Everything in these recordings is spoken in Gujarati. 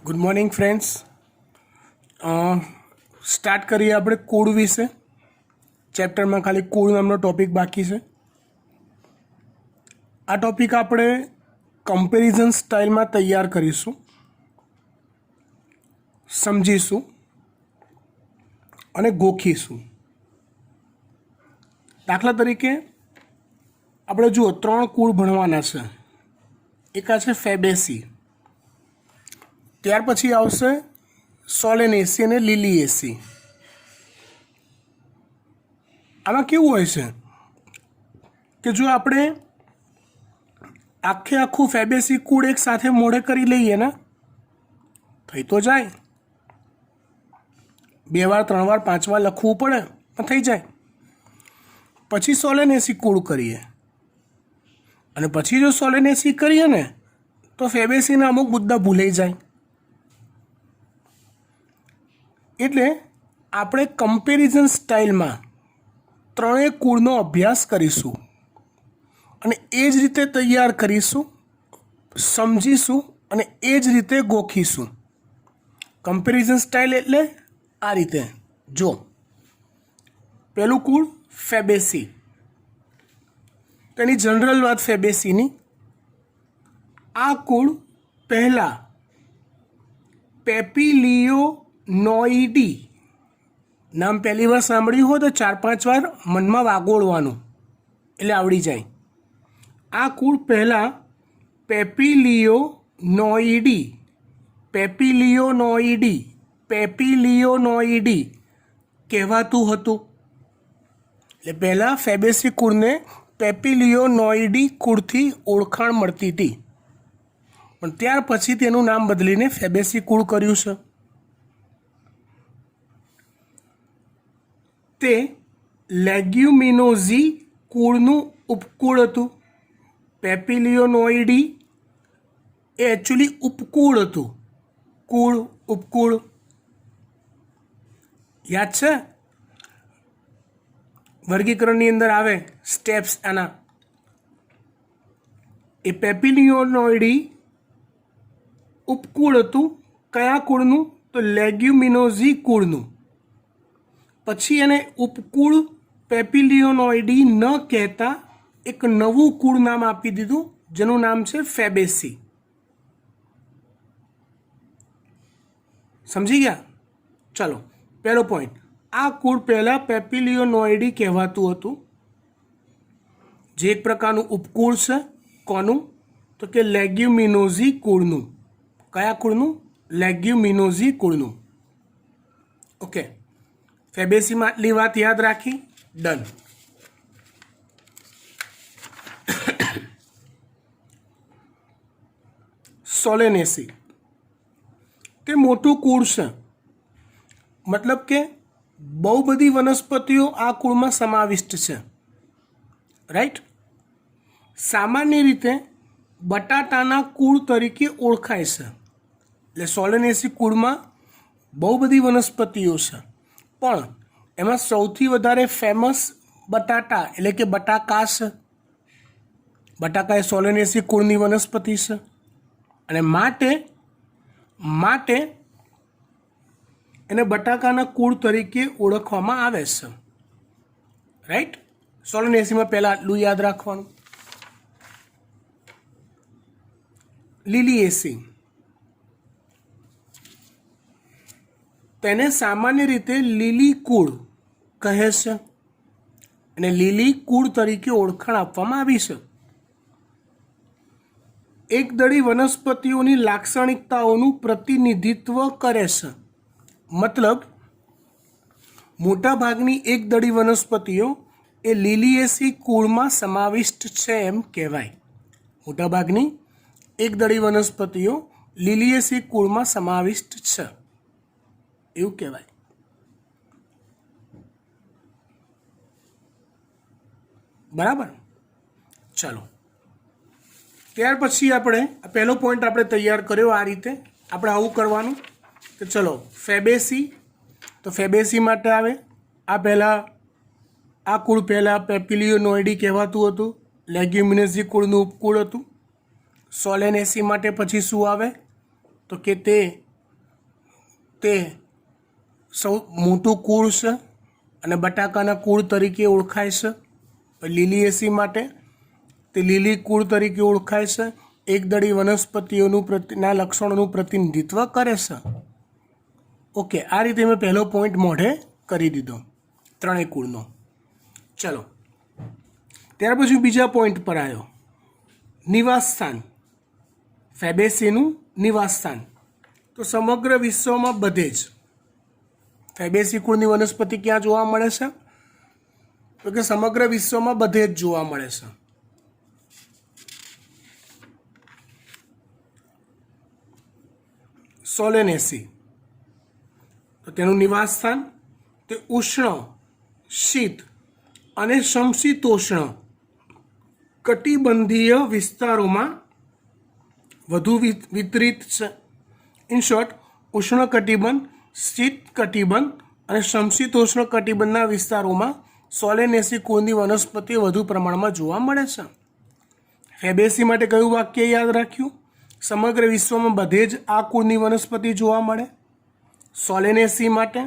Good morning friends. સ્ટાર્ટ કરીએ આપણે કુળ વિશે. ચેપ્ટરમાં ખાલી કુળ નામનો ટોપિક બાકી છે. આ ટોપિક આપણે કમ્પેરિઝન સ્ટાઇલમાં તૈયાર કરીશું, સમજીશું અને ગોખીશું. દાખલા તરીકે આપણે જુઓ 3 કુળ ભણવાના છે. એક આ છે ફેબેસી, ત્યાર પછી આવશે સોલેનેસી અને લિલિએસી. આમાં કેવું હોય છે કે જો આપણે આખું ફેબેસી કુળ એક સાથે મોઢે કરી લઈએ ને, થઈ તો જાય. 2 વાર 3 વાર 5 વાર લખવું પડે પણ થઈ જાય. પછી સોલેનેસી કુળ કરીએ અને પછી જો સોલેનેસી કરીએ ને તો ફેબેસીના અમુક મુદ્દા ભૂલાઈ જાય. એટલે આપણે કમ્પેરિઝન સ્ટાઇલમાં 3 કુળનો અભ્યાસ કરીશું અને એ જ રીતે તૈયાર કરીશું, સમજીશું અને એ જ રીતે ગોખીશું. કમ્પેરિઝન સ્ટાઇલ એટલે આ રીતે. જો પહેલું કુળ ફેબેસી, તેની જનરલ વાત ફેબેસીની. આ કુળ પહેલાં પેપિલિયોનોઇડી નામ પહેલી વાર સાંભળ્યું હોય તો 4-5 વાર મનમાં વાગોળવાનું એટલે આવડી જાય. આ કુળ પહેલાં પેપિલિયોનોઇડી કહેવાતું હતું. એટલે પહેલાં ફેબેસી કુળને પેપિલિયોનોઇડી કુળથી ઓળખાણ મળતી હતી, પણ ત્યાર પછી તેનું નામ બદલીને ફેબેસી કુળ કર્યું છે. તે લેગ્યુમિનોઝી કુળનું ઉપકુળ હતું. પેપિલિયોનોઇડી એ એકચ્યુઅલી ઉપકુળ હતું. કુળ ઉપકુળ યાદ છે? વર્ગીકરણની અંદર આવે સ્ટેપ્સ આના. એ પેપિલિયોનોઇડી ઉપકુળ હતું. કયા કુળનું? તો લેગ્યુમિનોઝી કુળનું. પછી એને ઉપકુળ પેપિલિયોનોઇડી ન કહેતા એક નવું કુળ નામ આપી દીધું, જેનું નામ છે ફેબેસી. સમજી ગયા? ચલો, પહેલો પોઈન્ટ. આ કુળ પહેલાં પેપિલિયોનોઇડી કહેવાતું હતું, જે એક પ્રકારનું ઉપકુળ છે. કોનું? તો કે લેગ્યુમિનોઝી કુળનું. કયા કુળનું? લેગ્યુમિનોઝી કુળનું. ઓકે, ફેબેસીમાં આટલી વાત યાદ રાખી. ડન. સોલેનેસી તે મોટું કુળ છે, મતલબ કે બહુ બધી વનસ્પતિઓ આ કુળમાં સમાવિષ્ટ છે. રાઈટ? સામાન્ય રીતે બટાટાના કુળ તરીકે ઓળખાય છે. એટલે સોલેનેસી કુળમાં બહુ બધી વનસ્પતિઓ છે, પણ એમાં સૌથી વધારે ફેમસ બટાટા એટલે કે બટાકા છે. બટાકા એ સોલેનેસી કુળની વનસ્પતિ છે અને માટે એને બટાકાના કુળ તરીકે ઓળખવામાં આવે છે. રાઈટ? સોલેનેસીમાં પહેલાં આટલું યાદ રાખવાનું. લિલિએસી તેને સામાન્ય રીતે લીલી કુળ કહે છે અને લીલી કુળ તરીકે ઓળખાણ આપવામાં આવી છે. એકદળી વનસ્પતિઓની લાક્ષણિકતાઓનું પ્રતિનિધિત્વ કરે છે. મતલબ મોટાભાગની એકદળી વનસ્પતિઓ એ લિલિએસી કુળમાં સમાવિષ્ટ છે એમ કહેવાય. મોટાભાગની એકદળી વનસ્પતિઓ લિલિએસી કુળમાં સમાવિષ્ટ છે એવું કહેવાય. બરાબર? ચાલો, ત્યાર પછી આપણે પહેલો પોઈન્ટ આપણે તૈયાર કર્યો આ રીતે. આપણે આવું કરવાનું કે ચલો ફેબેસી, તો ફેબેસી માટે આવે આ પહેલાં આ કુળ પહેલાં પેપિલિયોનોઇડી કહેવાતું હતું, લેગ્યુમિનોઝી કુળનું ઉપકુળ હતું. સોલેનેસી માટે પછી શું આવે? તો કે તે તે સૌ મોટું કુળ છે અને બટાકાના કુળ તરીકે ઓળખાય છે. લીલિએસી માટે તે લીલી કુળ તરીકે ઓળખાય છે. એકદળી વનસ્પતિઓનું ના લક્ષણોનું પ્રતિનિધિત્વ કરે છે. ઓકે, આ રીતે મેં પહેલો પોઈન્ટ મોઢે કરી દીધો ત્રણેય કુળનો. ચલો, ત્યાર પછી બીજા પોઈન્ટ પર આવ્યો, નિવાસ સ્થાન. ફેબેસીનું નિવાસ સ્થાન. તો સમગ્ર વિશ્વમાં બધે જ ફેબેસી કુળની વનસ્પતિ ક્યાં જોવા મળે છે? તો કે સમગ્ર વિશ્વમાં બધે જ જોવા મળે છે. સોલેનેસી, તો તેનું નિવાસ સ્થાન તે ઉષ્ણ, શીત અને સમશીતોષ્ણ કટિબંધીય વિસ્તારોમાં વધુ વિતરિત છે. ઇન શોર્ટ, ઉષ્ણ કટિબંધ, શીત કટિબંધ અને સમશીતોષ્ણ કટિબંધના વિસ્તારોમાં સોલેનેસી કુળની વનસ્પતિ વધુ પ્રમાણમાં જોવા મળે છે. ફેબેસી માટે કયું વાક્ય યાદ રાખ્યું? સમગ્ર વિશ્વમાં બધે જ આ કુળની વનસ્પતિ જોવા મળે. સોલેનેસી માટે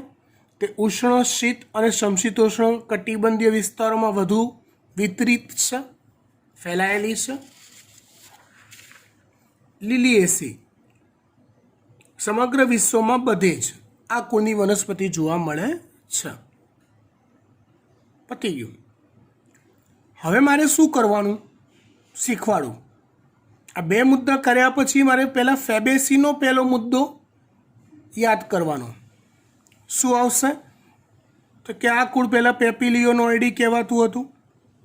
તે ઉષ્ણ, શીત અને સમશીતોષ્ણ કટિબંધીય વિસ્તારોમાં વધુ વિતરિત છે, ફેલાયેલી છે. લીલિએસી સમગ્ર વિશ્વમાં બધે જ આ કુળની વનસ્પતિ જોવા મળે છે. પતી ગયું. હવે મારે શું કરવાનું? શીખવાડું. આ બે મુદ્દા કર્યા પછી મારે પહેલાં ફેબેસીનો પહેલો મુદ્દો યાદ કરવાનો. શું આવશે? તો કે આ કુળ પહેલાં પેપિલિયોનોઇડી કહેવાતું હતું,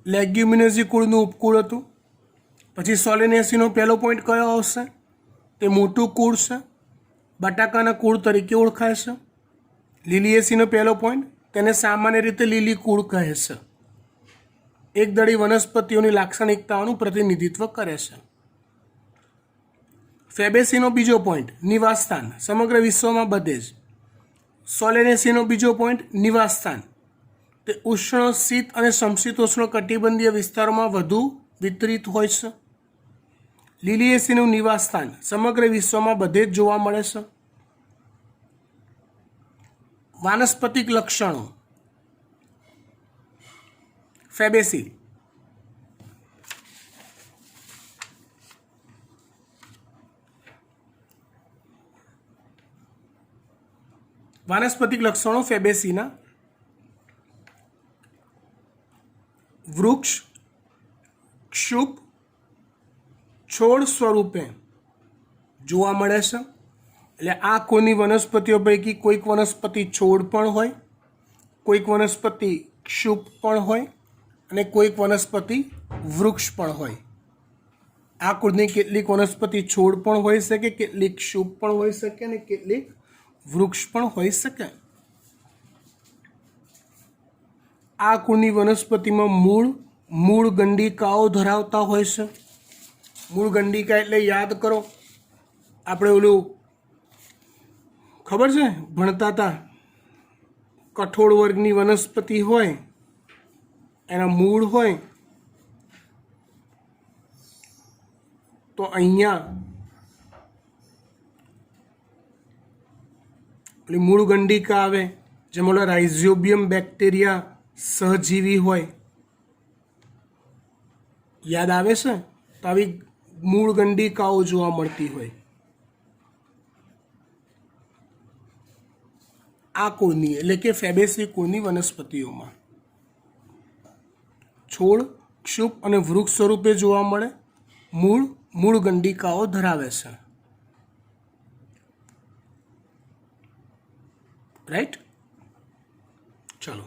લેગ્યુમિનેસી કુળનું ઉપકુળ હતું. પછી સોલેનેસીનો પહેલો પોઈન્ટ કયો આવશે? તે મોટું કુળ છે, બટાકાના કુળ તરીકે ઓળખાય છે. લીલિએસીનો પહેલો પોઈન્ટ, તેને સામાન્ય રીતે લીલી કુળ કહે છે. એકદળી વનસ્પતિઓની લાક્ષણિકતાઓનું પ્રતિનિધિત્વ કરે છે. ફેબેસીનો બીજો પોઈન્ટ, નિવાસ સ્થાન, સમગ્ર વિશ્વમાં બધે જ. સોલેનેસીનો બીજો પોઈન્ટ, નિવાસ સ્થાન, તે ઉષ્ણ, શીત અને સમશીતોષ્ણ કટિબંધીય વિસ્તારોમાં વધુ વિતરિત હોય છે. લીલિએસીનું નિવાસ સ્થાન સમગ્ર વિશ્વમાં બધે જ જોવા મળે છે. વાનસ્પતિક લક્ષણો. ફેબેસી વાનસ્પતિક લક્ષણો ફેબેસીના: વૃક્ષ, ક્ષુપ, છોડ સ્વરૂપે જોવા મળે છે. એટલે આ કોની વનસ્પતિઓ પૈકી કોઈક વનસ્પતિ છોડ પણ હોય, કોઈક વનસ્પતિ ક્ષુપ પણ હોય અને કોઈક વનસ્પતિ વૃક્ષ પણ હોય. આ કુળની કેટલીક વનસ્પતિ છોડ પણ હોઈ શકે, કેટલીક ક્ષુપ પણ હોઈ શકે અને કેટલીક વૃક્ષ પણ હોઈ શકે. આ કુળની વનસ્પતિમાં મૂળ ગંડિકાઓ ધરાવતા હોય છે. મૂળ ગંડિકા એટલે યાદ કરો, આપણે ઓલું ખબર છે ભણતા હતા, કઠોળ વર્ગની વનસ્પતિ હોય એના મૂળ હોય તો અહીંયા એટલે મૂળ ગંડિકા આવે, જેમાં રાઇઝોબિયમ બેક્ટેરિયા સહજીવી હોય. યાદ આવે છે? તો આવી મૂળ ગંડિકાઓ જોવા મળતી હોય. આ કુળની એટલે કે ફેબેસી કુળની વનસ્પતિઓમાં છોડ, ક્ષુપ અને વૃક્ષ સ્વરૂપે જોવા મળે. મૂળ ગંડિકાઓ ધરાવે છે. રાઈટ? ચલો,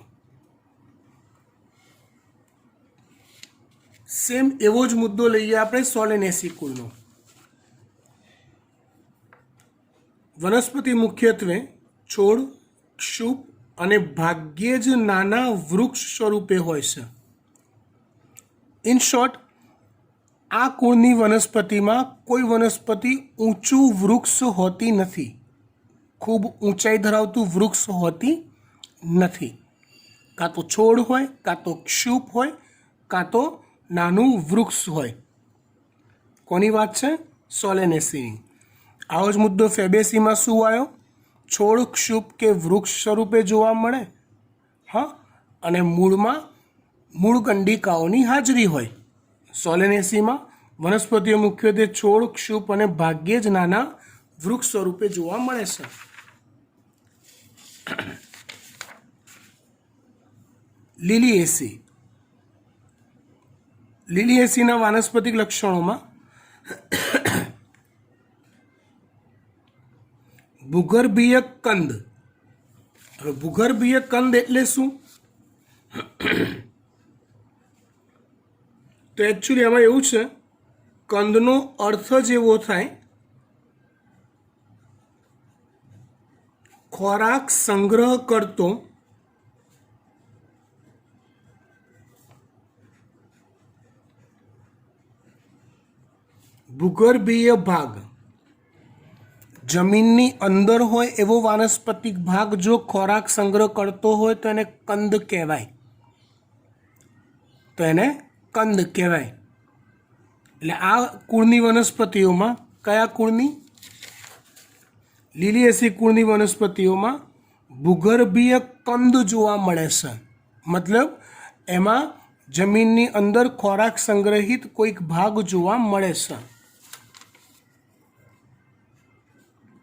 સેમ એવો જ મુદ્દો લઈએ આપણે સોલેનેસી કુળનો. વનસ્પતિ મુખ્યત્વે છોડ, ક્ષુપ અને ભાગ્યે જ નાના વૃક્ષ સ્વરૂપે હોય છે. ઇન શોર્ટ, આ કુળની વનસ્પતિમાં કોઈ વનસ્પતિ ઊંચું વૃક્ષ હોતી નથી, ખૂબ ઊંચાઈ ધરાવતું વૃક્ષ હોતી નથી. કાં તો છોડ હોય, કાં તો ક્ષુપ હોય, કાં તો નાનું વૃક્ષ હોય. કોની વાત છે? સોલેનેસીની. આવો જ મુદ્દો ફેબેસીમાં શું આવ્યો? છોડ ક્ષુપ કે વૃક્ષ સ્વરૂપે જોવા મળે, હા, અને મૂળમાં મૂળ કંડિકાઓની હાજરી હોય. સોલેનેસીમાં વનસ્પતિઓ મુખ્યત્વે છોડ ક્ષુપ અને ભાગ્યે જ નાના વૃક્ષ સ્વરૂપે જોવા મળે છે. લીલિએસી. લીલિએસીના વાનસ્પતિક લક્ષણોમાં ભૂગર્ભીય કંદ. હવે ભૂગર્ભીય કંદ એટલે શું? તો એકચ્યુઅલી આમાં એવું છે, કંદનો અર્થ જ એવો થાય ખોરાક સંગ્રહ કરતો ભૂગર્ભીય ભાગ. જમીનની અંદર હોય એવો વાનસ્પતિક ભાગ જો ખોરાક સંગ્રહ કરતો હોય તો એને કંદ કહેવાય. એટલે આ કુળની વનસ્પતિઓમાં, કયા કુળની? લીલિએસી કુળની વનસ્પતિઓમાં ભૂગર્ભીય કંદ જોવા મળે છે. મતલબ એમાં જમીનની અંદર ખોરાક સંગ્રહિત કોઈક ભાગ જોવા મળે છે.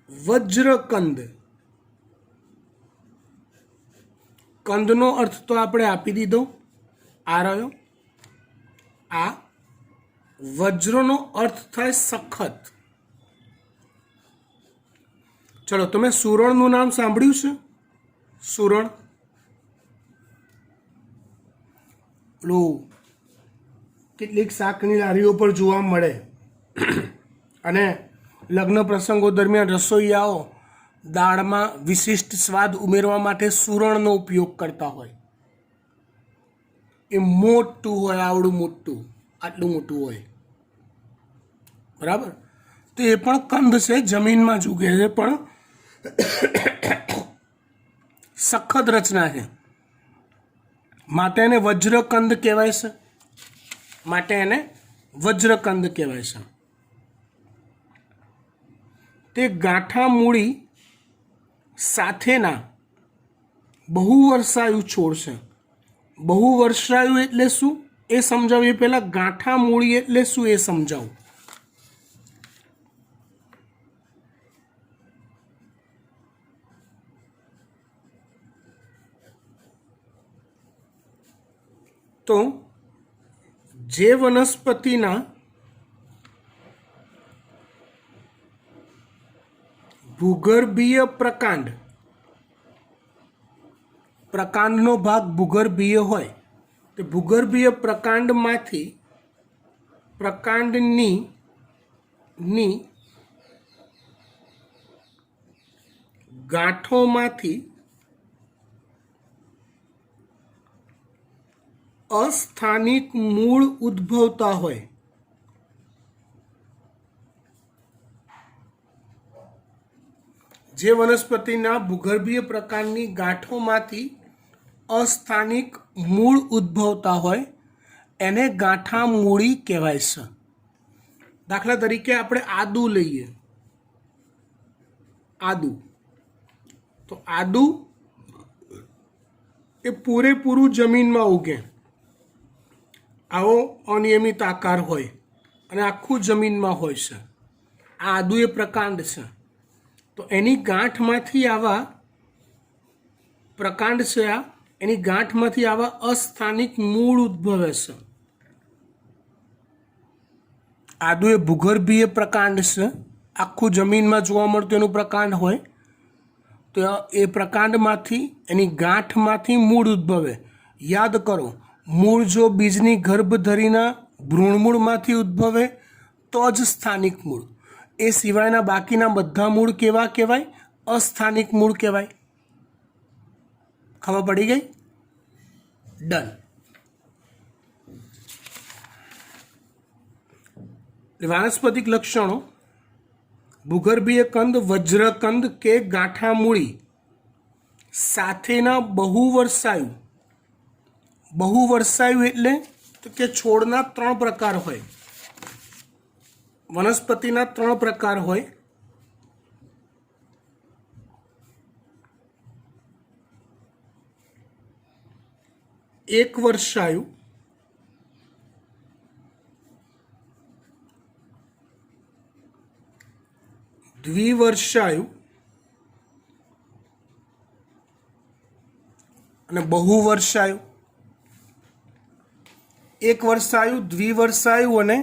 વજ્રકંદ. કંદનો અર્થ તો આપણે આપી દીધો, આ રહ્યો. આ વજ્રનો અર્થ થાય સખત. ચલો, તમે સુરણનું નામ સાંભળ્યું છે? સુરણ કેટલીક શાકની લારીઓ પર જોવા મળે અને લગ્ન પ્રસંગો દરમિયાન રસોઈયાઓ દાળમાં વિશિષ્ટ સ્વાદ ઉમેરવા માટે સુરણનો ઉપયોગ કરતા હોય. એ મોટું હોય, આવડું મોટું, આટલું મોટું હોય, બરાબર? તો એ પણ કંદ છે, જમીનમાં જ ઉગે છે, પણ સખત રચના છે, માટે એને વજ્રકંદ કહેવાય છે. તે ગાંઠા મૂળી સાથેના બહુવર્ષાયુ છોડ છે. બહુવર્ષાયુ એટલે શું એ સમજાવીએ પહેલા ગાંઠા મૂળી એટલે શું એ સમજાવું. તો જે વનસ્પતિના ભૂગર્ભીય પ્રકાંડનો ભાગ ભૂગર્ભીય હોય, તો ભૂગર્ભીય પ્રકાંડની ગાંઠોમાંથી અસ્થાનિક મૂળ ઉદ્ભવતા હોય. જે વનસ્પતિના ભૂગર્ભીય પ્રકારની ગાંઠોમાંથી અસ્થાનિક મૂળ ઉદ્ભવતા હોય એને ગાંઠા મૂળી કહેવાય છે. દાખલા તરીકે આપણે આદુ લઈએ. તો આદુ એ પૂરેપૂરું જમીનમાં ઉગે, આવો અનિયમિત આકાર હોય અને આખું જમીનમાં હોય છે. આ આદુ એ પ્રકાંડ છે. તો એની ગાંઠમાંથી આવા પ્રકાંડ છે, એની ગાંઠમાંથી આવા અસ્થાનિક મૂળ ઉદ્ભવે છે. આદુ એ ભૂગર્ભીય પ્રકાંડ છે, આખું જમીનમાં જોવા મળતું એનું પ્રકાંડ હોય. તો એ પ્રકાંડમાંથી, એની ગાંઠમાંથી મૂળ ઉદ્ભવે. યાદ કરો, મૂળ જો બીજની ગર્ભધરીના ભ્રૂણમૂળમાંથી ઉદ્ભવે તો જ સ્થાનિક મૂળ. એ સિવાયના બાકીના બધા મૂળ કેવા કહેવાય? અસ્થાનિક મૂળ કહેવાય. ખબર પડી ગઈ? ડન. વાનસ્પતિક લક્ષણો: ભૂગર્ભીય કંદ, વજ્રકંદ કે ગાંઠામૂળી સાથેના બહુવર્ષાયુ. બહુવર્ષાયુ એટલે તો કે છોડના 3 પ્રકાર હોય, વનસ્પતિના 3 પ્રકાર હોય. એક વર્ષાયુ, દ્વિવર્ષાયુ અને બહુવર્ષાયુ. એક વર્ષાયુ, દ્વિવર્ષાયુ અને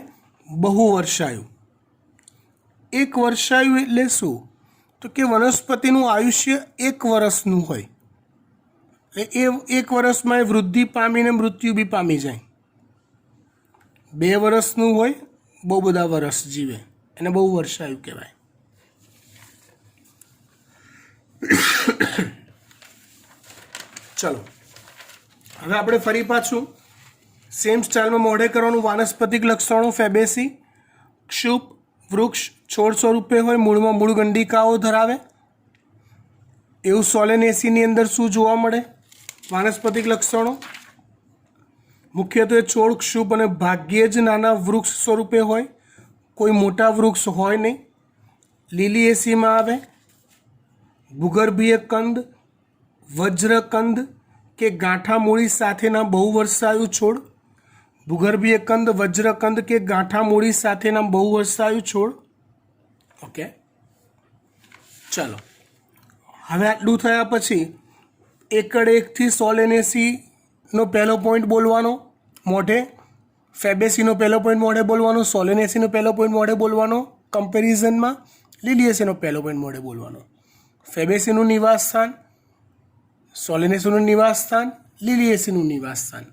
બહુવર્ષાયુ. એક વર્ષાયુ એટલે શું? તો કે વનસ્પતિનું આયુષ્ય એક વર્ષનું હોય. એ એક વર્ષમાં એ વૃદ્ધિ પામીને મૃત્યુ બી પામી જાય. 2 વર્ષનું હોય, બહુ બધા વર્ષ જીવે, એને બહુ વર્ષાયુ કહેવાય. ચલો, હવે આપણે ફરી પાછું સેમ સ્ટાઇલમાં મોઢે કરવાનું. વાનસ્પતિક લક્ષણો ફેબેસી. ક્ષુપ વૃક્ષ છોડ સ્વરૂપે હોય, મૂળમાં મૂળ ગંડિકાઓ ધરાવે. એવું સોલેનેસીની અંદર શું જોવા મળે? વાનસ્પતિક લક્ષણો મુખ્યત્વે છોડ, ક્ષુપ અને ભાગ્યે જ નાના વૃક્ષ સ્વરૂપે હોય, કોઈ મોટા વૃક્ષ હોય નહીં. લીલિએસીમાં આવે ભૂગર્ભીય કંદ, વજ્રકંદ કે ગાંઠા મૂળી સાથેના બહુવર્ષાયુ છોડ. ભૂગર્ભીય કંદ, વજ્રકંદ કે ગાંઠા મૂળી સાથેના બહુવર્ષાયુ છોડ. ઓકે, ચાલો, હવે આટલું થયા પછી એકડ એકથી સોલેનેસીનો પહેલો પોઈન્ટ બોલવાનો મોઢે, ફેબેસીનો પહેલો પોઈન્ટ મોઢે બોલવાનો, સોલેનેસીનો પહેલો પોઈન્ટ મોઢે બોલવાનો, કમ્પેરિઝનમાં લીલિએસીનો પહેલો પોઈન્ટ મોઢે બોલવાનો. ફેબેસીનું નિવાસ સ્થાન, સોલેનેસીનું નિવાસ સ્થાન, લીલિએસીનું નિવાસ સ્થાન.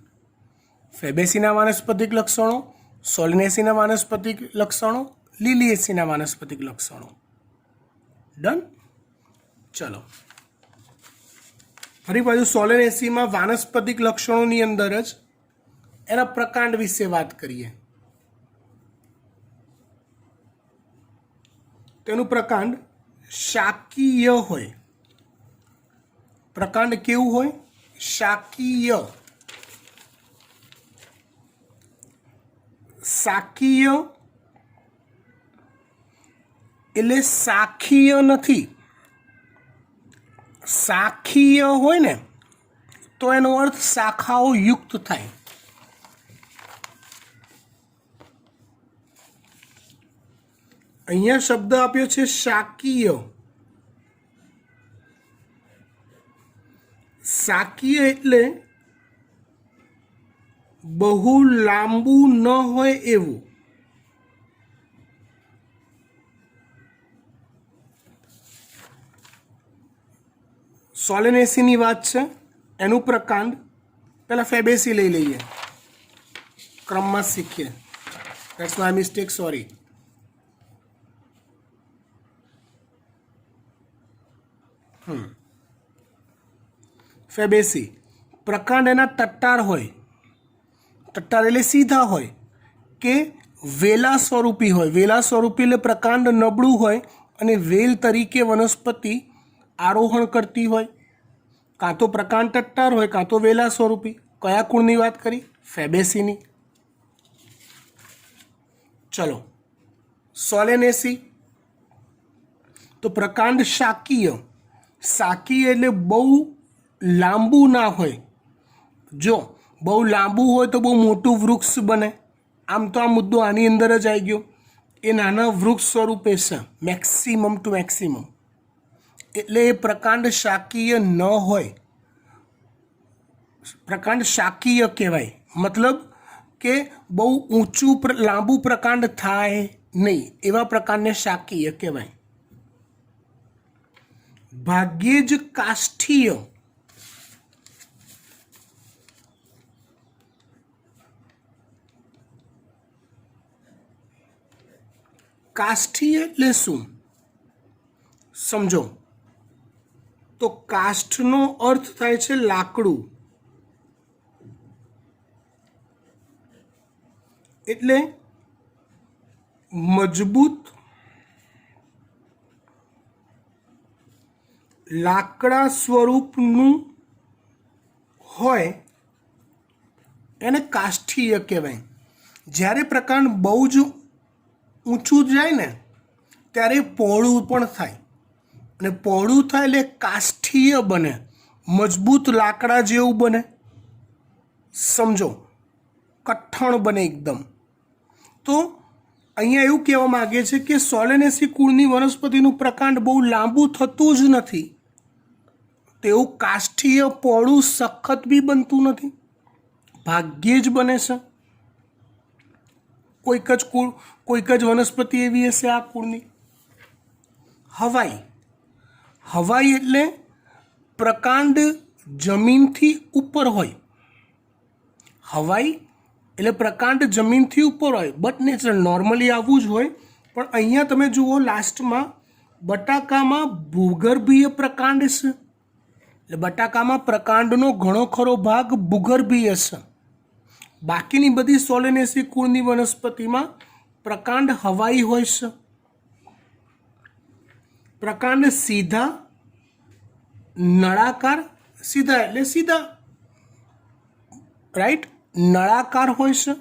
ફેબેસીના વાનસ્પતિક લક્ષણો, સોલેનેસીના વાનસ્પતિક લક્ષણો, લીલિએસીના વાનસ્પતિક લક્ષણો. ડન. ચલો, ફરી પાછું સોલેનેસીમાં વાનસ્પતિક લક્ષણોની અંદર જ એના પ્રકાંડ વિશે વાત કરીએ. તેનું પ્રકાંડ શાકીય હોય. પ્રકાંડ કેવું હોય? શાકીય. શાકીય એટલે શાખીય નથી. શાખીય હોય ને તો એનો અર્થ શાખાઓ યુક્ત થાય. અહીંયા શબ્દ આપ્યો છે શાકીય. શાકીય એટલે બહુ લાંબુ ન હોય એવું. સોલેનેસીની વાત છે. એનું પ્રકાંડ પહેલાં ફેબેસી લઈ લઈએ, ક્રમમાં શીખીએ. That's my mistake, sorry. ફેબેસી પ્રકાંડ એના તટ્ટાર હોય. તટ્ટાર એટલે સીધા હોય કે વેલા સ્વરૂપી હોય. વેલા સ્વરૂપી એટલે પ્રકાંડ નબળું હોય અને વેલ તરીકે વનસ્પતિ આરોહણ કરતી હોય. કાં તો પ્રકાંડ તટ્ટાર હોય, કાં તો વેલા સ્વરૂપી. કયા કુળની વાત કરી? ફેબેસીની. ચલો, સોલેનેસી તો પ્રકાંડ શાકીય. શાકીય એટલે બહુ લાંબુ ના હોય. જો બહુ લાંબુ હોય તો બહુ મોટું વૃક્ષ બને. આમ તો આ મુદ્દો આની અંદર જ આવી ગયો. એ નાના વૃક્ષ સ્વરૂપે છે, મેક્સિમમ ટુ મેક્સિમમ. એટલે એ પ્રકાંડ શાકીય ન હોય. પ્રકાંડ શાકીય કહેવાય. મતલબ કે બહુ ઊંચું લાંબુ પ્રકાંડ થાય નહીં, એવા પ્રકાંડને શાકીય કહેવાય. ભાગ્યે જ કાષ્ઠીય. કાષ્ઠીય એટલે શું સમજો તો કાષ્ઠનો અર્થ થાય છે લાકડું. એટલે મજબૂત લાકડા સ્વરૂપનું હોય એને કાષ્ઠીય કહેવાય. જ્યારે પ્રકાંડ બહુ જ ઊંચું જાય ને ત્યારે પહોળું પણ થાય, અને પહોળું થાય એટલે કાષ્ઠીય બને, મજબૂત લાકડા જેવું બને. समझो कठण बने एकदम। तो अहींया एवुं कहेवा मागे छे कि सोलेनेसी कुळनी वनस्पतिनुं प्रकांड बहु लांबू थतुं ज नथी, तेवुं काष्ठीय पહોળું सखत बी बनतुं नथी, भाग्ये ज बने छे। कोईक ज कुळ कोईक ज वनस्पति एवी हशे आ कुळनी। हवाई हवाई एटले प्रकांड जमीनथी उपर होय। हवाई એટલે પ્રકાંડ જમીનથી ઉપર હોય, બટ નેચરલ નોર્મલી આવું જ હોય। પણ અહીંયા તમે જુઓ લાસ્ટમાં બટાકામાં ભૂગર્ભીય પ્રકાંડ છે, એટલે બટાકામાં પ્રકાંડનો ઘણો ખરો ભાગ ભૂગર્ભીય છે। બાકીની બધી સોલેનેસી કુળની વનસ્પતિમાં પ્રકાંડ હવાઈ હોય છે। પ્રકાંડ સીધા નળાકાર, સીધા એટલે સીધા, રાઈટ, નળાકાર હોય છે,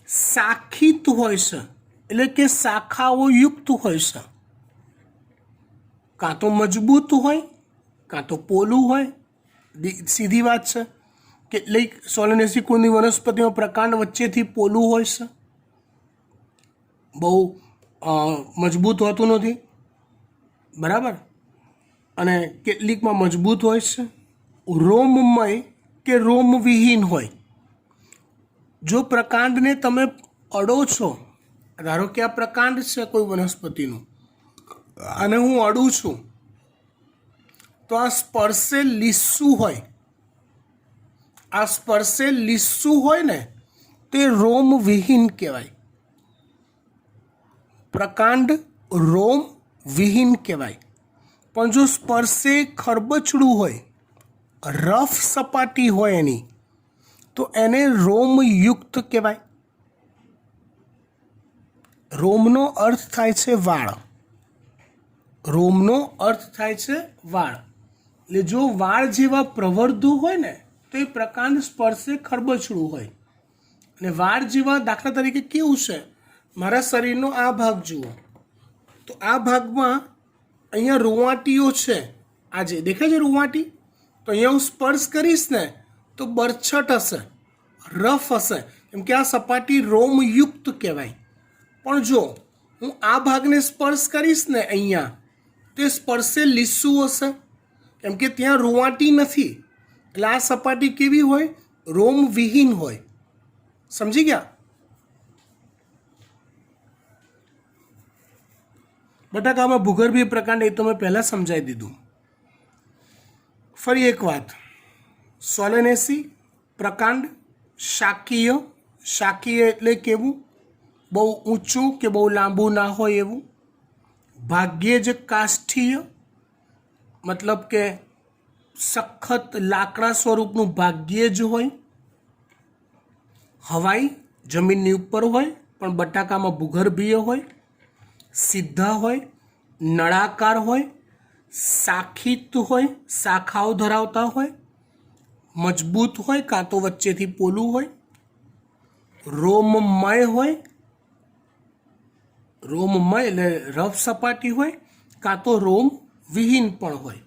શાખિત હોય છે એટલે કે શાખાઓ યુક્ત હોય છે, કાં તો મજબૂત હોય કાં તો પોલું હોય। સીધી વાત છે। કેટલીક સોલેનેસી કુળની વનસ્પતિમાં પ્રકાંડ વચ્ચેથી પોલું હોય છે, બહુ મજબૂત હોતું નથી, બરાબર, અને કેટલીકમાં મજબૂત હોય છે। રોમમય કે રોમવિહીન હોય। જો પ્રકાંડને તમે અડો છો, ધારો કે આ પ્રકાંડ છે કોઈ વનસ્પતિનું અને હું અડું છું, તો આ સ્પર્શે લીસું હોય, આ સ્પર્શે લીસું હોય ને તે રોમવિહીન કહેવાય। પ્રકાંડ રોમવિહીન કહેવાય। પણ જો સ્પર્શે ખરબચડું હોય, રફ સપાટી હોય એની, તો એને રોમયુક્ત કહેવાય। રોમનો અર્થ થાય છે વાળ, રોમનો અર્થ થાય છે વાળ। એટલે જો વાળ જેવા પ્રવર્ધુ હોય ને તો એ પ્રકાંડ સ્પર્શે ખરબચડું હોય, અને વાળ જેવા દાખલા તરીકે કેવું છે, મારા શરીરનો આ ભાગ જુઓ, તો આ ભાગમાં અહીંયા રૂંવાટીઓ છે, આ જે દેખાય છે રૂંવાટી, તો અહીંયા હું સ્પર્શ કરીશ ને તો બરછટ હશે, રફ હશે, કેમ કે આ સપાટી રોમયુક્ત કહેવાય। પણ જો હું આ ભાગને સ્પર્શ કરીશ ને અહીંયા, તો સ્પર્શે લીસું હશે, કેમ કે ત્યાં રૂંવાટી નથી, એટલે આ સપાટી કેવી હોય, રોમવિહીન હોય। સમજી ગયા? બટાકામાં ભૂગર્ભીય પ્રકાંડ એ તો મેં પહેલાં સમજાવી દીધું। ફરી એક વાત, સોલેનેસી પ્રકાંડ શાકીય, શાકીય એટલે કેવું, બહુ ઊંચું કે બહુ લાંબુ ના હોય એવું। ભાગ્યે જ કાષ્ઠીય મતલબ કે સખત લાકડા સ્વરૂપનું ભાગ્યે જ હોય। હવાઈ જમીનની ઉપર હોય પણ બટાકામાં ભૂગર્ભીય હોય। સીધા હોય, નળાકાર હોય, શાખિત હોય, શાખાઓ ધરાવતા હોય, મજબૂત હોય કાં તો વચ્ચેથી પોલું હોય, રોમમય હોય, રોમમય એટલે રફ સપાટી હોય, કાં તો રોમ વિહીન પણ હોય।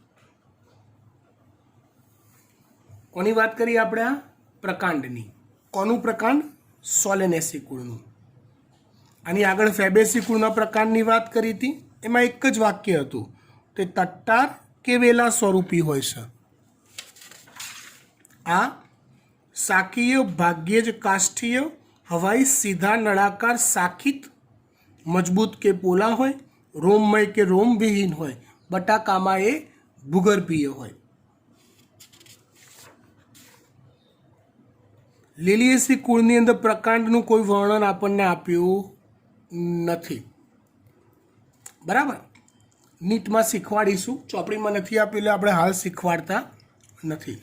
કોની વાત કરી આપણે? આ પ્રકાંડની। કોનું પ્રકાંડ? સોલેનેસી કુળનું। આની આગળ ફેબેસી કુળના પ્રકારની વાત કરી હતી, એમાં એક જ વાક્ય હતું, તે તટ્ટાર કે વેલા સ્વરૂપી હોય છે। આ શાકીય, ભાગ્યે જ કાષ્ઠીય, હવાઈ, સીધા નળાકાર, શાખિત, મજબૂત કે પોલા હોય, રોમમય કે રોમવિહીન હોય। બટાકામાં એ ભૂગર્ભીય હોય। લીલિએસી કુળની અંદર પ્રકાંડનું કોઈ વર્ણન આપણને આપ્યું નથી, બરાબર, નીટમાં શીખવાડીશું, ચોપડીમાં નથી આપ્યું એટલે આપણે હાલ શીખવાડતા નથી।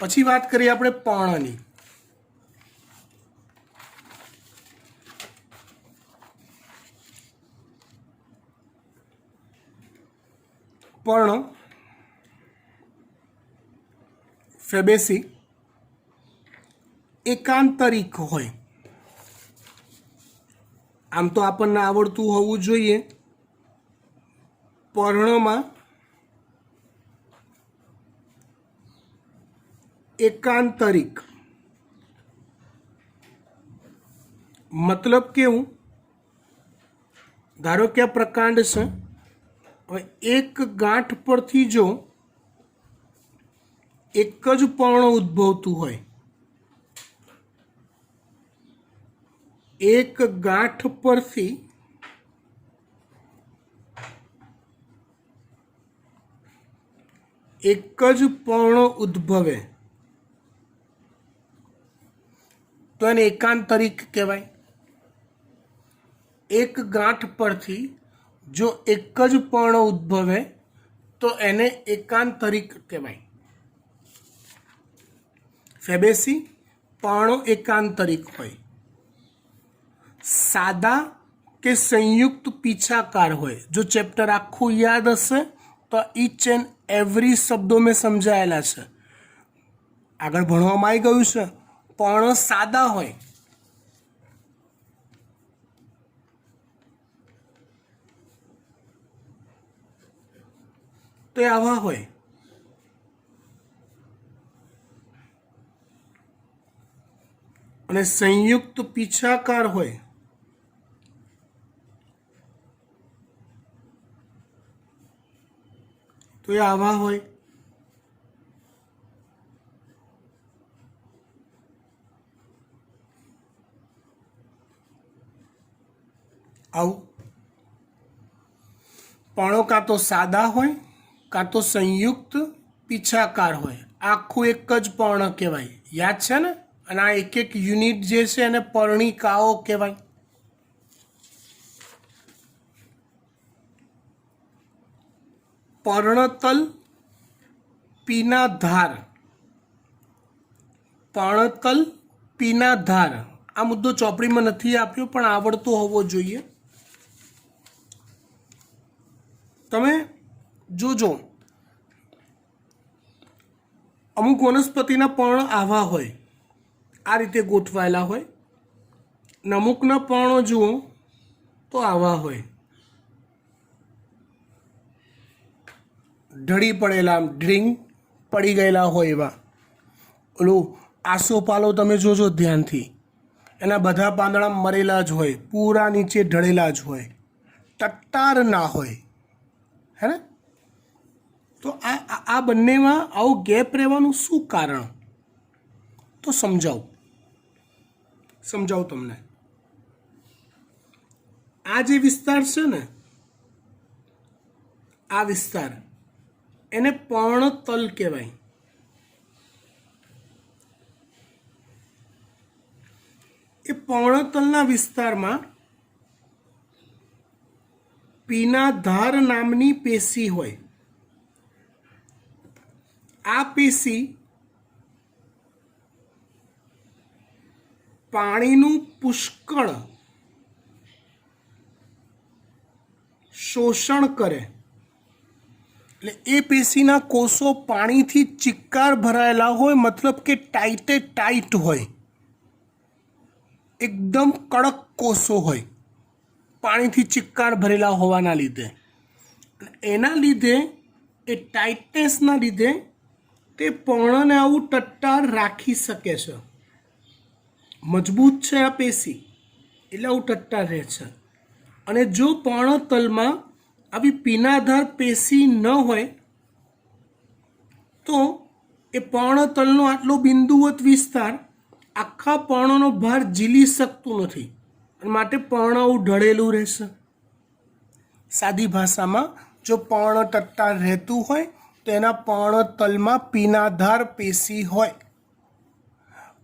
પછી વાત કરીએ આપણે પર્ણની। પર્ણ ફેબેસી એકાંતરિક હોય। આમ તો આપણને આવડતું હોવું જોઈએ, પર્ણમાં एकांतरिक मतलब केवुं धारो के आ प्रकांड छे हवे एक गांठ परथी जो एक ज पर्ण उद्भवतुं होय एक गांठ परथी एक ज पर्ण उद्भवे तो एने एकांतरिक कहेवाय। एक गांठ परथी जो एक ज पर्ण उद्भवे तो एने एकांतरिक कहेवाय। फेबेसी पर्णो एकांतरिक होय। सादा के संयुक्त पीछाकार होय। जो चेप्टर आखू याद हशे तो ईच एंड एवरी शब्दों में समझायेला छे। आगळ भणवामां आई गयुं छे पर्ण सादा होय तो आवा होय। અને સંયુક્ત પીછાકાર હોય તો એ આવા હોય। આવું પર્ણો કાં તો સાદા હોય કાં તો સંયુક્ત પીછાકાર હોય। આખું એક જ પર્ણ કહેવાય। યાદ છે ને? અને આ એક એક યુનિટ જે છે એને પર્ણિકાઓ કહેવાય। પર્ણતલ પીનાધાર પર્ણતલ પીનાધાર આ મુદ્દો ચોપડીમાં નથી આપ્યો પણ આવડતો હોવો જોઈએ। તમે જોજો અમુક વનસ્પતિના પર્ણ આવા હોય आ रीते गोठवायेला होय ने अमुकना पर्णो जुओ तो आवा होय ढળી પડેલા ડ્રિંગ પડી ગયેલા હોય એવા। ઓલું આસોપાલો તમે જોજો ધ્યાનથી એના બધા પાંદડા મરેલા જ હોય પૂરા નીચે ઢળેલા જ હોય ટટ્ટાર ના હોય હે ને। તો આ બંનેમાં આવું ગેપ રહેવાનું શું કારણ तो समझाओ तमने। आ जे विस्तार छे ने आ विस्तार एने पर्णतल कहेवाय। ए पर्णतलना विस्तारमां पीनाधार नामनी पेशी होय। आ पेशी पाणीનું પુષ્કળ શોષણ કરે એટલે એ પેશીના કોષો પાણીથી ચિક્કાર ભરાયેલા હોય मतलब કે ટાઈટે ટાઈટ હોય એકદમ કડક કોષો હોય પાણીથી ચિક્કાર ભરેલા હોવાના લીધે। એના લીધે એ ટાઈટનેસના લીધે તે પર્ણને આવું ટટ્ટાર રાખી શકે છે। मजबूत है आ पेशी એટલે આવું ટટ્ટાર રહે છે। અને જો પર્ણતલમાં આવી પીનાધાર પેશી ન હોય તો એ પર્ણતલનો આટલો બિંદુવત વિસ્તાર આખા પર્ણનો ભાર ઝીલી શકતું નથી અને માટે પર્ણ આવું ઢળેલું રહેશે। સાદી ભાષામાં જો પર્ણ ટટ્ટાર રહેતું હોય તો એના પર્ણતલમાં પીનાધાર પેશી હોય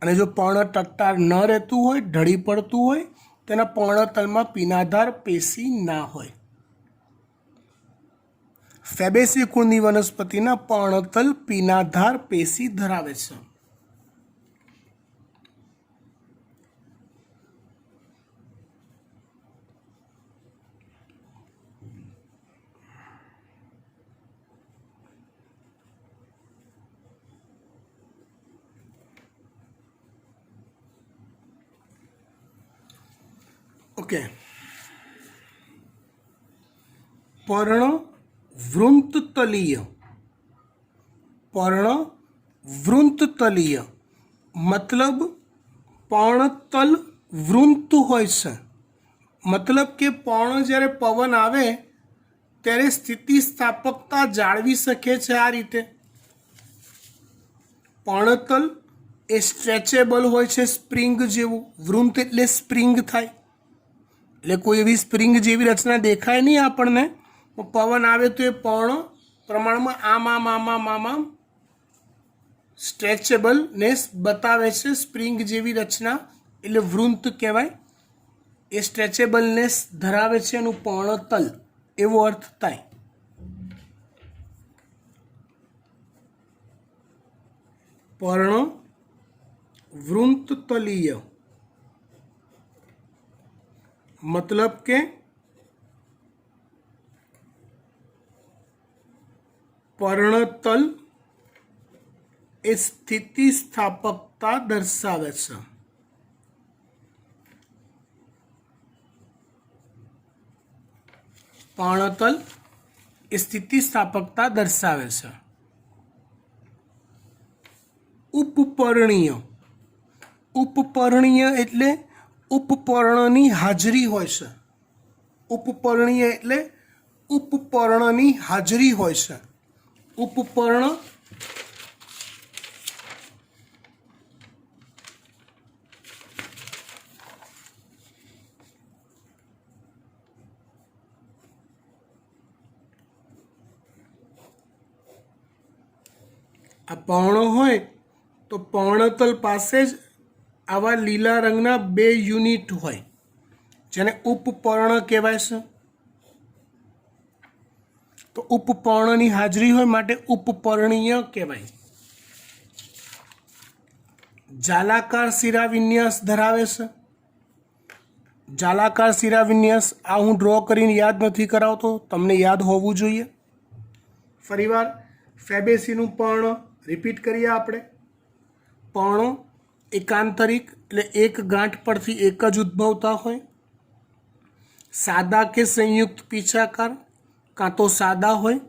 અને જો પર્ણ ટટ્ટાર ન રહેતું હોય ઢળી પડતું હોય તેના પર્ણતલમાં પીનાધાર પેશી ના હોય। ફેબેસી કુળની વનસ્પતિના પર્ણતલ પીનાધાર પેશી ધરાવે છે। ओके पर्ण वृंततलीय पर्ण વૃંતતલીય મતલબ પર્ણતલ વૃંત હોય છે, મતલબ કે પર્ણ જ્યારે પવન આવે ત્યારે સ્થિતિસ્થાપકતા જાળવી શકે છે. આ રીતે પર્ણતલ એ સ્ટ્રેચેબલ હોય છે, સ્પ્રિંગ જેવું. વૃંત એટલે સ્પ્રિંગ થાય, એટલે કોઈ એવી સ્પ્રિંગ જેવી રચના દેખાય નહીં આપણને. પવન આવે તો એ પર્ણ પ્રમાણમાં આમ સ્ટ્રેચેબલનેસ બતાવે છે, સ્પ્રિંગ જેવી રચના એટલે વૃંત કહેવાય. એ સ્ટ્રેચેબલનેસ ધરાવે છે એનું પર્ણતલ એવો અર્થ થાય. પર્ણ વૃંતતલીય મતલબ કે પર્ણતલ એ સ્થિતિસ્થાપકતા દર્શાવે છે. પર્ણતલ એ સ્થિતિસ્થાપકતા દર્શાવે છે. ઉપપર્ણીય, ઉપપર્ણીય એટલે ઉપપર્ણની હાજરી હોય છે. ઉપપર્ણીય એટલે ઉપપર્ણની હાજરી હોય છે. ઉપપર્ણ આ પર્ણ હોય તો પર્ણતલ પાસે જ આવા લીલા રંગના 2 યુનિટ હોય, જેને ઉપપર્ણ કહેવાય છે. તો ઉપપર્ણની હાજરી હોય માટે ઉપપર્ણીય કહેવાય. જાલાકાર શિરાવિન્યાસ ધરાવે છે. જાલાકાર શિરાવિન્યાસ આ હું ડ્રો કરીને યાદ નથી કરાવતો, તમને યાદ હોવું જોઈએ. ફરીવાર ફેબેસીનું પર્ણ રિપીટ કરીએ આપણે. પર્ણો એકાંતરિક એટલે એક ગાંઠ પરથી એક જ ઉદ્ભવતા હોય. સાદા કે સંયુક્ત પીછાકાર, કાં તો સાદા હોય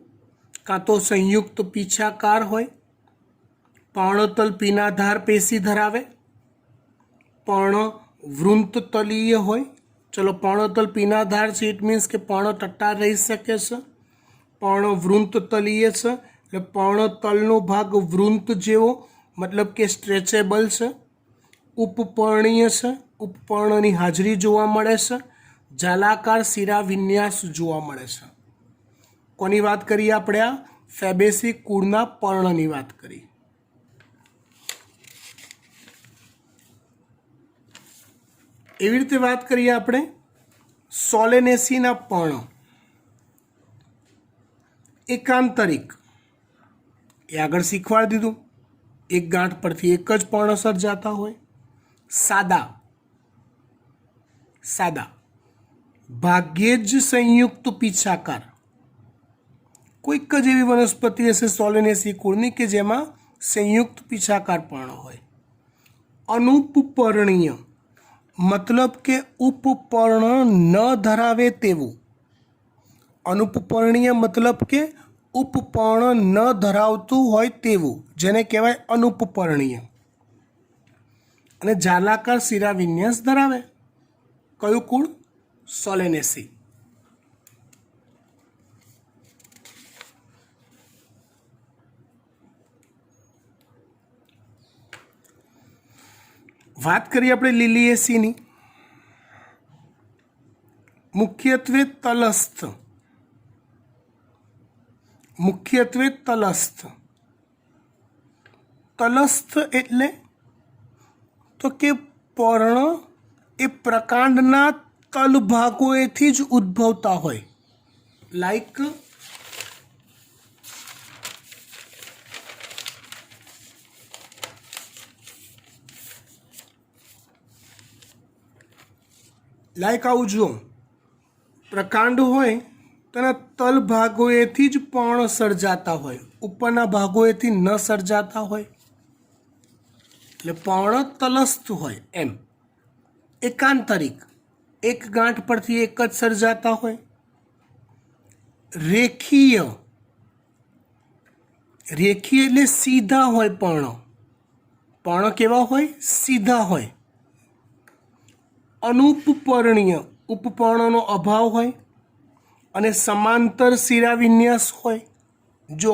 કાં તો સંયુક્ત પીછાકાર હોય. પર્ણતલ પીનાધાર પેશી ધરાવે. પર્ણ વૃંતતલીય હોય. ચલો, પર્ણતલ પીનાધાર છે, ઇટ મીન્સ કે પર્ણ ટટ્ટાર રહી શકે છે. પર્ણ વૃંતતલીય છે એટલે પર્ણતલનો ભાગ વૃંત જેવો મતલબ કે સ્ટ્રેચેબલ છે. ઉપપર્ણીય છે, ઉપપર્ણની હાજરી જોવા મળે છે. જાલાકાર શિરાવિન્યાસ જોવા મળે છે. કોની વાત કરીએ આપણે? આ ફેબેસી કુળના પર્ણની વાત કરી. એવી રીતે વાત કરીએ આપણે સોલેનેસીના પર્ણ. એકાંતરિક એ આગળ શીખવાડી દીધું, એક ગાંઠ પરથી એક જ પર્ણ સર્જાતા હોય. સાદા, સાદા ભાગ્યે જ સંયુક્ત પીછાકાર. કોઈક જ એવી વનસ્પતિ હશે સોલેનેસી કુળની કે જેમાં સંયુક્ત પીછાકાર પર્ણ હોય. અનુપપર્ણીય મતલબ કે ઉપપર્ણ ન ધરાવે તેવું. અનુપપર્ણીય મતલબ કે ઉપપર્ણ ન ધરાવતું હોય તેવું, જેને કહેવાય અનુપપર્ણીય. અને જાલાકાર શિરાવિન્યાસ ધરાવે. કયું કુળ? સોલેનેસી. વાત કરીએ આપણે લિલિએસીની. મુખ્યત્વે તલસ્થ, મુખ્યત્વે તલસ્થ. તલસ્થ એટલે તો કે પર્ણ એ પ્રકાંડના તલ ભાગોએથી જ ઉદ્ભવતા હોય. લાઈક આવું જુઓ, પ્રકાંડ હોય તેના તલ ભાગોએથી જ પર્ણ સર્જાતા હોય, ઉપરના ભાગોએથી ન સર્જાતા હોય, એટલે પર્ણ તલસ્થ હોય એમ. એકાંતરિક એક ગાંઠ પરથી એક જ સર્જાતા હોય. રેખીય રેખીય એટલે સીધા હોય પર્ણ. પર્ણ કેવા હોય? સીધા હોય. અનુપપર્ણીય, ઉપપર્ણનો અભાવ હોય અને સમાંતર શિરાવિન્યાસ હોય. જો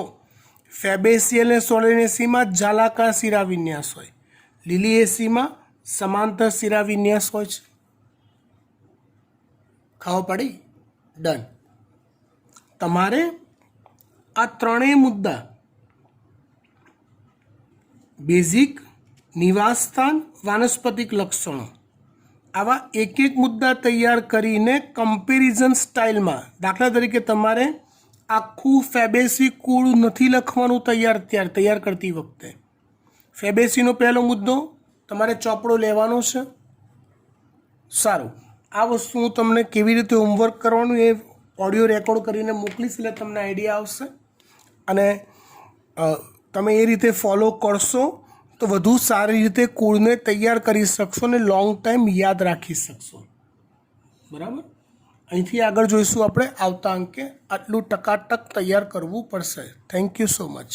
ફેબેસિયલ અને સોલેનેસીમાં જાલાકાર શિરાવિન્યાસ હોય, લિલિએસીમાં સમાંતર શિરાવિન્યાસ હોય છે. ખબર પડી? ડન. તમારે આ ત્રણેય મુદ્દા બેઝિક, નિવાસસ્થાન, વાનસ્પતિક લક્ષણો આવા એક એક મુદ્દા તૈયાર કરીને કમ્પેરિઝન સ્ટાઇલમાં, દાખલા તરીકે તમારે આખું ફેબેસી કુળ નથી લખવાનું તૈયાર કરતી વખતે ફેબેસીનો પહેલો મુદ્દો તમારે ચોપડો લેવાનો છે. સારું, આ વસ્તુ હું તમને કેવી રીતે હોમવર્ક કરવાનું એ ઓડિયો રેકોર્ડ કરીને મોકલીશ એટલે તમને આઈડિયા આવશે અને તમે એ રીતે ફોલો કરશો તો વધુ સારી રીતે કુળને તૈયાર કરી શકશો અને લોંગ ટાઈમ યાદ રાખી શકશો. બરાબર? અહીંથી આગળ જોઈશું આપણે આવતા અંકે. આટલું ટકાટક તૈયાર કરવું પડશે. Thank you so much.